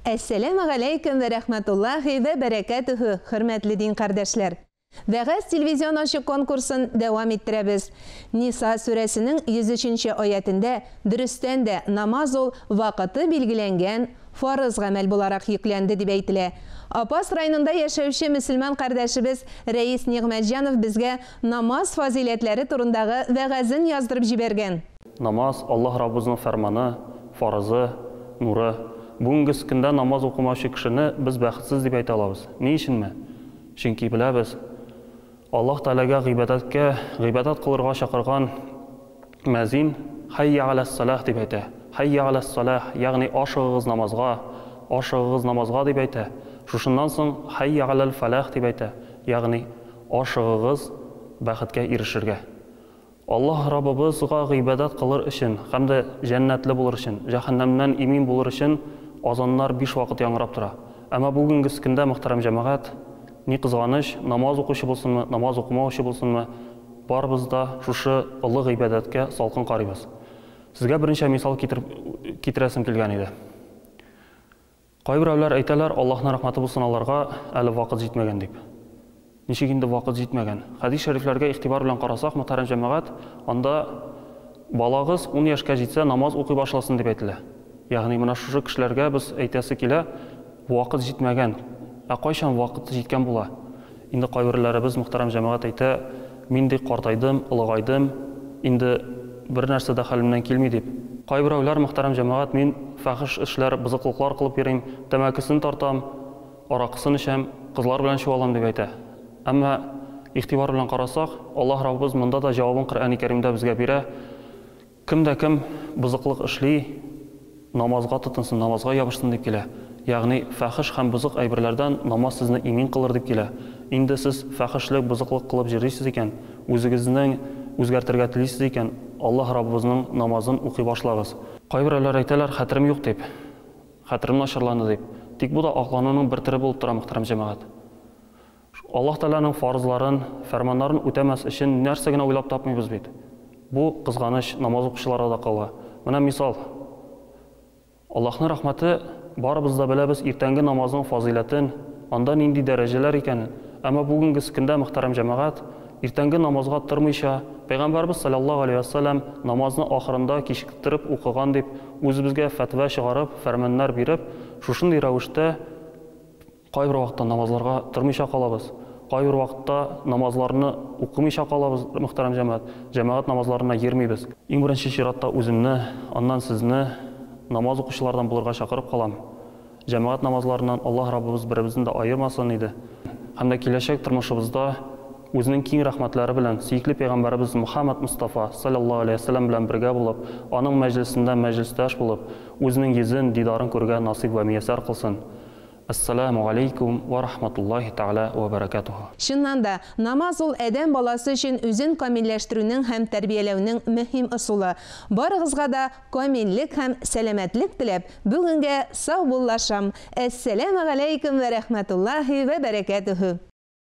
Әссәләму алейкум вә рәхмәтуллахи вә бәрәкәтүһү, хөрмәтле дин кардәшләр. Вәгазь телевизион ачык конкурсын дәвам иттерәбез. Ниса сүрәсенең 103-нче аятында дөрестән дә намаз ул вакыты билгеләнгән фарыз гамәл буларак йөкләнде дип әйтелә. Апас районында яшәүче мөселман кардәшебез Рәис Нигъмәтҗанов безгә намаз фазиләтләре турындагы вәгазен яздырып җибәргән. Намаз Аллаһ Раббыбызның фәрманы, фарызы, нуры. Бүгенге көндә намаз укымаучы кешене без бәхетсез дип әйтә алабыз. Ни өченме? Чөнки беләбез, Аллаһ Тәгаләгә гыйбадат кылырга чакырган мәзин хайя аләс-салах дип әйтә. Хайя аләс-салах, ягъни ашыгыгыз намазга дип әйтә. Шушыннан соң хайя аләл-фалах дип әйтә. Ягъни ашыгыгыз бәхеткә ирешергә. Аллаһ Раббыбызга гыйбадат кылыр өчен һәм дә җәннәтле булыр өчен, җәһәннәмнән имин булыр өчен азаннар 5 вакыт яңгырап тора. Әмма бүгенге көндә мөхтәрәм җәмәгать, ни кызганыч, намаз укучы булсынмы, намаз укымаучы булсынмы, барыбыз да шушы олы гыйбадәткә салкын карыйбыз. Сезгә беренче мисал китерәсем килгән иде. Кайберәүләр әйтәләр, Аллаһның рәхмәте булсын аларга, әле вакыт җитмәгән дип. Ничек инде вакыт җитмәгән? Хәдис шәрифләргә игътибар белән карасак, мөхтәрәм җәмәгать, анда балагыз 10 яшькә җитсә намаз укый башласын дип әйтелә. Ягъни менә шушы кешеләргә без әйтәсе килә, вакыт җитмәгән. Ә кайчан вакыт җиткән була? Инде кайберләребез мөхтәрәм җәмәгать әйтә, мин ди картайдым, улыгайдым, инде бер нәрсә дә хәлемнән килми дип. Кайберәүләр мөхтәрәм җәмәгать, мин фәхиш эшләр, бызыклыклар кылып йөрим, тәмәкесен тартам, аракысын эчәм, кызлар белән чуалам дип әйтә. Әмма игътибар белән карасак, Аллаһ Раббыбыз монда да җавабын Коръәни Кәримдә безгә бирә. Кем бызыклык эшли, намазга тотынсын, намазга ябышсын дип килә. Ягъни фәхиш һәм бызык әйберләрдән намаз сезне имин кылыр дип килә. Инде сез фәхишлек, бызыклык кылып йөрисез икән, үзегезнең үзгәртергә телисез икән, Аллаһ Раббыбызның намазын укый башлагыз. Кайберәүләр әйтәләр, хәтерем юк дип, хәтерем начарланды дип. Тик бу да аклануның бер төре булып тора, мөхтәрәм җәмәгать. Аллаһ Тәгаләнең фарызларын, фәрманнарын үтәмәс өчен нәрсә генә уйлап тапмыйбыз бит. Бу кызганыч намаз укучыларга да кала. Менә мисал. Аллаһның рәхмәте барыбыз да беләбез иртәнге намазның фазиләтен, анда нинди дәрәҗәләр икәнен. Әмма бүгенге көндә мөхтәрәм җәмәгать, иртәнге намазга тормыйча, Пәйгамбәрбез саллаллаһу алейһи ва саллям намазны ахырында кичектереп укыган дип үзебезгә фәтва чыгарып, фәрманнар биреп, шушындый рәвештә кайбер вакытта намазларга тормыйча калабыз. Кайбер вакытта намазларны укымыйча калабыз, мөхтәрәм җәмәгать. Җәмәгать намазларына йөрмибез. Иң беренче чиратта үземне, аннан сезне намаз укучылардан булырга чакырып калам. Җәмәгать намазларыннан Аллаһ Раббыбыз беребезне дә аермасын иде. Һәм дә киләчәк тормышыбызда үзенең киң рәхмәтләре белән сөйкле Пәйгамбәрбез Мөхәммәд Мустафа саллаллаһу алейһи ва саллям белән бергә булып, аның мәҗлесендә мәҗлестәш булып, үзенең йөзен, дидарын күргән насыйп ва миясәр кылсын. Ассаламу алейкум ва рахматуллаһи тәгалә ва баракатуһу. Чыннан да, намаз ул адәм баласы өчен үзен камилләштерүнең һәм тәрбияләүнең мөһим ысулы. Барыгызга да камиллек һәм сәламәтлек теләп, бүгенгә сау буллашам. Ассаламу алейкум ва рахматуллаһи ва баракатуһу.